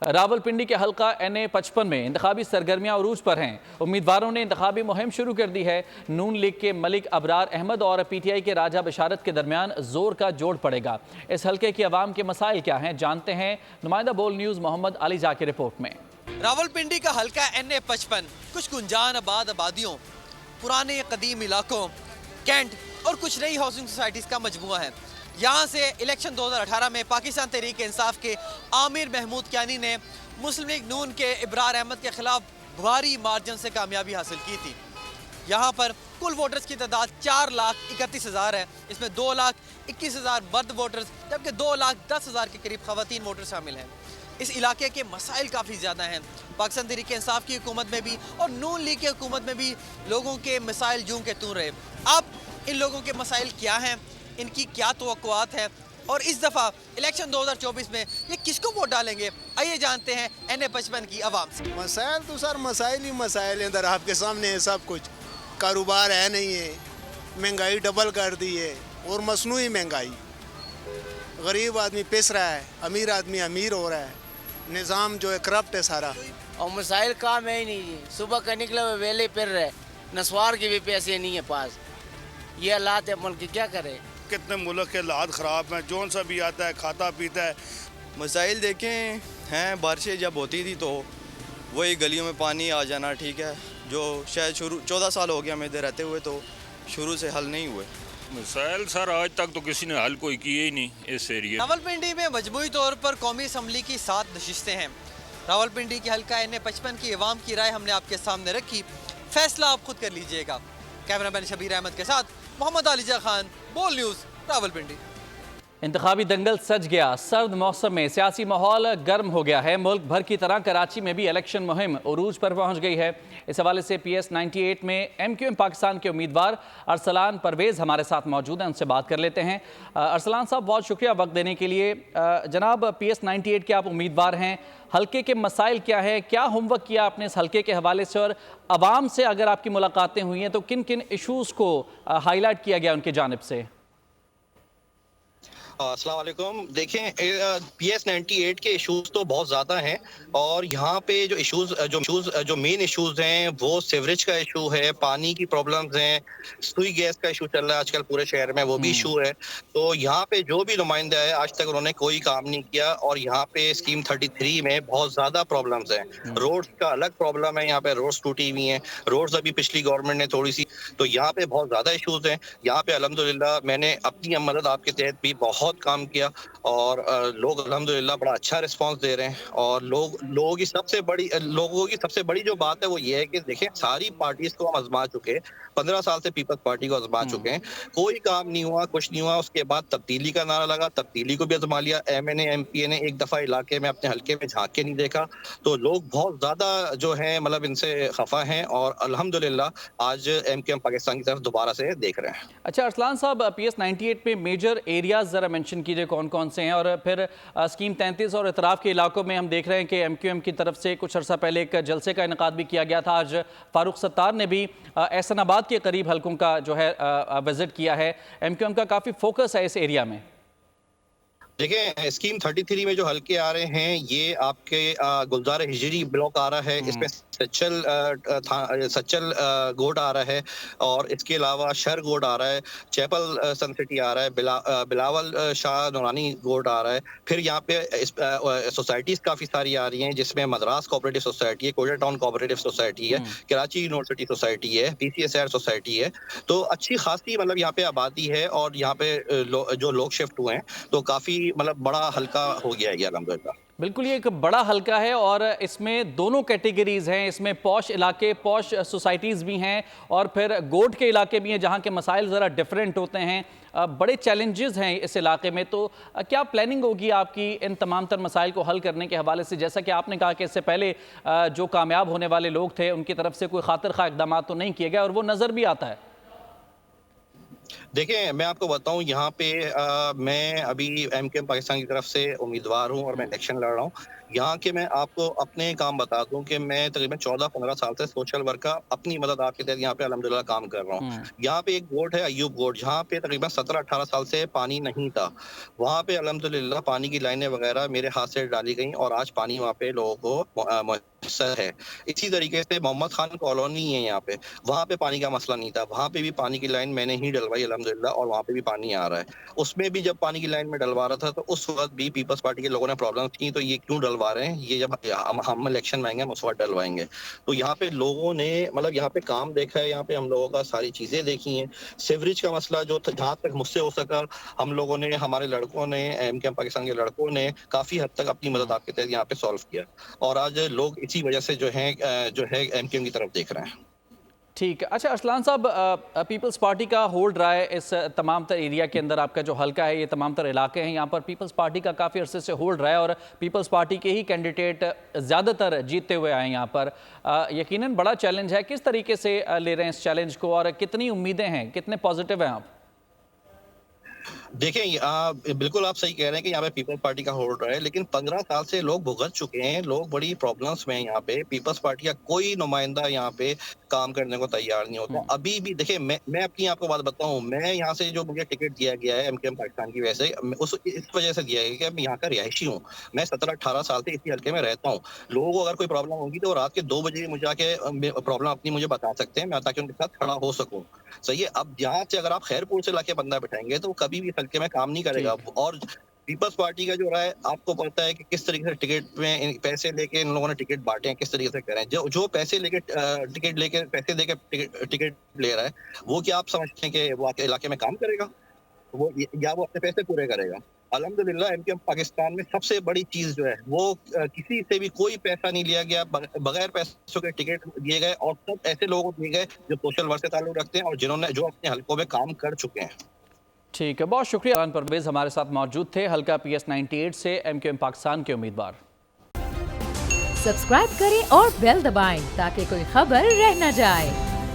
रावलपिंडी के हल्का NA-55 में इंतखाबी सरगर्मियां उरूज पर हैं। उम्मीदवारों ने इंतखाबी मुहिम शुरू कर दी है। नून लीग के मलिक अबरार अहमद और PTI के राजा बशारत के दरमियान जोर का जोड़ पड़ेगा। इस हल्के की आवाम के मसाइल क्या हैं, जानते हैं नुमाइंदा बोल न्यूज़ मोहम्मद अली जा की रिपोर्ट में। रावलपिंडी का हल्का NA-55 कुछ गुंजान आबाद आबादियों, पुराने कदीम इलाकों, कैंट और कुछ नई हाउसिंग सोसाइटीज़ का मजमुआ है। यहाँ से इलेक्शन 2018 में पाकिस्तान तहरीक इंसाफ के आमिर महमूद कियानी ने मुस्लिम लीग नून के इब्रार अहमद के खिलाफ भारी मार्जिन से कामयाबी हासिल की थी। यहाँ पर कुल वोटर्स की तादाद 4,31,000 है। इसमें 2,21,000 मर्द वोटर्स जबकि 2,10,000 के करीब खवातीन वोटर शामिल हैं। इस इलाके के मसाइल काफ़ी ज़्यादा हैं। पाकिस्तान तहरीक इंसाफ की हुकूमत में भी और नून लीग की हुकूमत में भी लोगों के मसाइल यूं के त्यों रहे। अब इन लोगों के मसाइल क्या हैं, इनकी क्या तवक्कुआत है और इस दफ़ा इलेक्शन 2024 में ये किसको वोट डालेंगे, आइए जानते हैं NA-55 की आवाम से। मसाइल तो सर मसाइल ही मसाइल हैं, आपके सामने है सब कुछ। कारोबार है नहीं है, महंगाई डबल कर दी है और मसनूई महंगाई। गरीब आदमी पिस रहा है, अमीर आदमी अमीर हो रहा है। निज़ाम जो है करप्ट है सारा। और मसाइल काम है ही नहीं जी। सुबह का निकले हुए वेले फिर रहे, नस्वार के भी पैसे नहीं है पास। ये हालात है मुल्क के, क्या करे। कितने मुल्क के हालात ख़राब हैं, जौन सा भी आता है खाता पीता है। मसाइल देखें हैं, बारिशें जब होती थी तो वही गलियों में पानी आ जाना, ठीक है, जो शायद शुरू 14 साल हो गया हमें इधर रहते हुए, तो शुरू से हल नहीं हुए मसाइल। सर आज तक तो किसी ने हल कोई किए ही नहीं इस एरिया। रावलपिंडी में मजमूई तौर पर कौमी असम्बली की 7 नशिस्तें हैं। रावलपिंडी की हल्का NA-55 की अवाम की राय हमने आपके सामने रखी, फैसला आप खुद कर लीजिएगा। कैमरामैन शबीर अहमद के साथ मोहम्मद अलीजा खान, बोल न्यूज़, रावलपिंडी। इंतखाबी दंगल सज गया। सर्द मौसम में सियासी माहौल गर्म हो गया है। मुल्क भर की तरह कराची में भी इलेक्शन मुहिम उरूज पर पहुंच गई है। इस हवाले से PS 98 में MQM पाकिस्तान के उम्मीदवार अरसलान परवेज़ हमारे साथ मौजूद हैं, उनसे बात कर लेते हैं। अरसलान साहब, बहुत शुक्रिया वक्त देने के लिए। जनाब, PS 98 के आप उम्मीदवार हैं, हल्के के मसाइल क्या है, क्या होमवर्क किया आपने इस हल्के के हवाले से, और आवाम से अगर आपकी मुलाकातें हुई हैं तो किन किन इशूज़ को हाईलाइट किया गया उनकी जानिब से? अस्सलाम वालेकुम। देखें, PS 98 के इश्यूज तो बहुत ज़्यादा हैं और यहाँ पे जो जो मेन इश्यूज हैं वो सीवरेज का इशू है, पानी की प्रॉब्लम्स हैं, सुई गैस का इशू चल रहा है आजकल पूरे शहर में, वो भी इशू है। तो यहाँ पे जो भी नुमाइंदा है आज तक उन्होंने कोई काम नहीं किया और यहाँ पे स्कीम 33 में बहुत ज़्यादा प्रॉब्लम्स हैं। रोड्स का अलग प्रॉब्लम है, यहाँ पे रोड्स टूटी हुई हैं, रोड्स अभी पिछली गवर्नमेंट ने थोड़ी सी, तो यहाँ पे बहुत ज़्यादा इशूज हैं। यहाँ पे अल्हम्दुलिल्लाह मैंने अपनी मदद आपके तहत भी बहुत काम किया और लोग अल्हम्दुलिल्लाह बड़ा अच्छा रिस्पांस दे रहे हैं। और लोगों की सबसे बड़ी जो बात है वो ये है कि देखें, सारी पार्टीज को हम आजमा चुके हैं, 15 साल से पीपल्स पार्टी को आजमा चुके हैं, कोई काम नहीं हुआ, कुछ नहीं हुआ। उसके बाद तब्दीली का नारा लगा, तब्दीली को भी आजमा लिया। MNA MPA ने एक दफा इलाके में अपने हल्के में झांक के नहीं देखा, तो लोग बहुत ज्यादा जो है मतलब इनसे खफा हैं और अल्हम्दुलिल्लाह आज MQM पाकिस्तान की तरफ दोबारा से देख रहे हैं। अच्छा अरसलान साहब, PS 98 में मेजर एरियाज जरा मेंशन कीजिए कौन कौन से हैं, और फिर स्कीम 33 और इतराफ़ के इलाकों में हम देख रहे हैं कि MQM की तरफ से कुछ अर्सा पहले एक जलसे का इनेकाद भी किया गया था। आज फारूक सत्तार ने भी एहसनाबाद के करीब हल्कों का जो है विजिट किया है। MQM का काफ़ी फोकस है इस एरिया में। देखिए, स्कीम 33 में जो हल्के आ रहे हैं ये आपके गुलजार हिजरी ब्लॉक आ रहा है, इसमें सच्चल गोड आ रहा है और इसके अलावा शहर गोड आ रहा है, चैपल सन सिटी आ रहा है, बिलावल शाह नूरानी गोड आ रहा है। फिर यहाँ पे सोसाइटीज़ काफ़ी सारी आ रही हैं जिसमें मद्रास कोऑपरेटिव सोसाइटी है, कोयटा टाउन कोऑपरेटिव सोसाइटी है, कराची यूनिवर्सिटी सोसाइटी है, PCSR सोसाइटी है। तो अच्छी खासी मतलब यहाँ पे आबादी है और यहाँ पे जो लोग शिफ्ट हुए हैं तो काफ़ी मतलब बड़ा हल्का हो गया है अल्हम्दुलिल्लाह। बिल्कुल, ये एक बड़ा हल्का है और इसमें दोनों कैटेगरीज हैं। इसमें पॉश इलाके, पॉश सोसाइटीज़ भी हैं और फिर गोट के इलाके भी हैं जहाँ के मसाइल ज़रा डिफरेंट होते हैं, बड़े चैलेंजेस हैं इस इलाके में। तो क्या प्लानिंग होगी आपकी इन तमाम तर मसाइल को हल करने के हवाले से? जैसा कि आपने कहा कि इससे पहले जो कामयाब होने वाले लोग थे उनकी तरफ से कोई खातिर खा इक़दाम तो नहीं किए गए और वो नज़र भी आता है। देखिए, मैं आपको बताऊँ यहाँ पे मैं अभी एमकेएम पाकिस्तान की तरफ से उम्मीदवार हूँ और मैं इलेक्शन लड़ रहा हूँ। यहाँ के मैं आपको अपने काम बता दूँ कि मैं तकरीबन 14-15 साल से सोशल वर्क का अपनी मदद आपके तहत यहाँ पे अल्हम्दुलिल्लाह काम कर रहा हूँ। यहाँ पे एक गोट है अय्यूब गोट, जहाँ पे तकरीबन 17-18 साल से पानी नहीं था। वहाँ पे अल्हम्दुलिल्लाह पानी की लाइनें वगैरह मेरे हाथ से डाली गईं और आज पानी वहाँ पे लोगों को मुयस्सर है। इसी तरीके से मोहम्मद खान कॉलोनी है यहाँ पे, वहाँ पे पानी का मसला नहीं था। वहाँ पे भी पानी की लाइन मैंने ही डलवाई अल्हम्दुलिल्लाह और वहाँ पे भी पानी आ रहा है। उसमें भी जब पानी की लाइन में डलवा रहा था तो उस वक़्त भी पीपल्स पार्टी के लोगों ने प्रॉब्लम की, तो ये क्यों डलवा रहे हैं? ये जब हम इलेक्शन में आएँगे हम उस वक़्त डलवाएँगे। तो यहाँ पे लोगों ने मतलब यहाँ पे काम देखा है, यहाँ पे हम लोगों का सारी चीज़ें देखी हैं। सीवरेज का मसला जो था जहाँ तक मुझसे हो सका हम लोगों ने, हमारे लड़कों ने, एमकेएम पाकिस्तान के लड़कों ने काफ़ी हद तक अपनी मदद आपके तहत यहाँ पे सॉल्व किया और आज लोग इसी वजह से जो है एमकेएम की तरफ देख रहे हैं। ठीक है। अच्छा अरसलान साहब, पीपल्स पार्टी का होल्ड रहा है इस तमाम तर एरिया के अंदर, आपका जो हल्का है, ये तमाम तर इलाके हैं, यहाँ पर पीपल्स पार्टी का काफ़ी अरसे से होल्ड रहा है और पीपल्स पार्टी के ही कैंडिडेट ज़्यादातर जीतते हुए आए यहाँ पर। यकीनन बड़ा चैलेंज है, किस तरीके से ले रहे हैं इस चैलेंज को और कितनी उम्मीदें हैं, कितने पॉजिटिव हैं आप? देखिए बिल्कुल आप सही कह रहे हैं कि यहाँ पे पीपल्स पार्टी का होल्ड रहा है, लेकिन 15 साल से लोग भुगत चुके हैं, लोग बड़ी प्रॉब्लम्स में हैं यहाँ पे। पीपल्स पार्टी का कोई नुमाइंदा यहाँ पे काम करने को तैयार नहीं होता। अभी भी देखिए मैं अपनी आपको बात बताऊँ, मैं यहाँ से जो मुझे टिकट दिया गया है एमकेएम पाकिस्तान की वजह से, इस वजह से दिया गया कि मैं यहाँ का रिहायशी हूँ। मैं 17-18 साल से इसी हल्के में रहता हूँ। लोगों को अगर कोई प्रॉब्लम होगी तो रात के 2 बजे मुझे आके प्रॉब्लम अपनी मुझे बता सकते हैं, मैं ताकि उनके साथ खड़ा हो सकूँ। सही है। अब यहाँ से अगर आप खैरपुर से लाके बंदा बिठाएंगे तो कभी भी हल्के में काम नहीं करेगा। और पीपल्स पार्टी का जो रहा है, आपको पता है कि किस तरीके से टिकट में पैसे लेके इन लोगों ने टिकट बांटे हैं, किस तरीके से करें। जो पैसे लेके टिकट लेके पैसे देके टिकट ले रहा है, वो क्या आप समझते हैं कि वो आपके इलाके में काम करेगा? वो या वो अपने पैसे पूरे करेगा? अल्हम्दुलिल्लाह एमकेएम पाकिस्तान में सबसे बड़ी चीज जो है वो किसी से भी कोई पैसा नहीं लिया गया, बगैर पैसों के टिकट दिए गए और सब ऐसे लोगों को दिए गए जो सोशल वर्क से ताल्लुक रखते हैं और जो अपने हलकों में काम कर चुके हैं। ठीक है, बहुत शुक्रिया। अरमान परवेज हमारे साथ मौजूद थे, हल्का PS 98 से एमकेएम पाकिस्तान के उम्मीदवार। सब्सक्राइब करें और बेल दबाएं ताकि कोई खबर रह न जाए।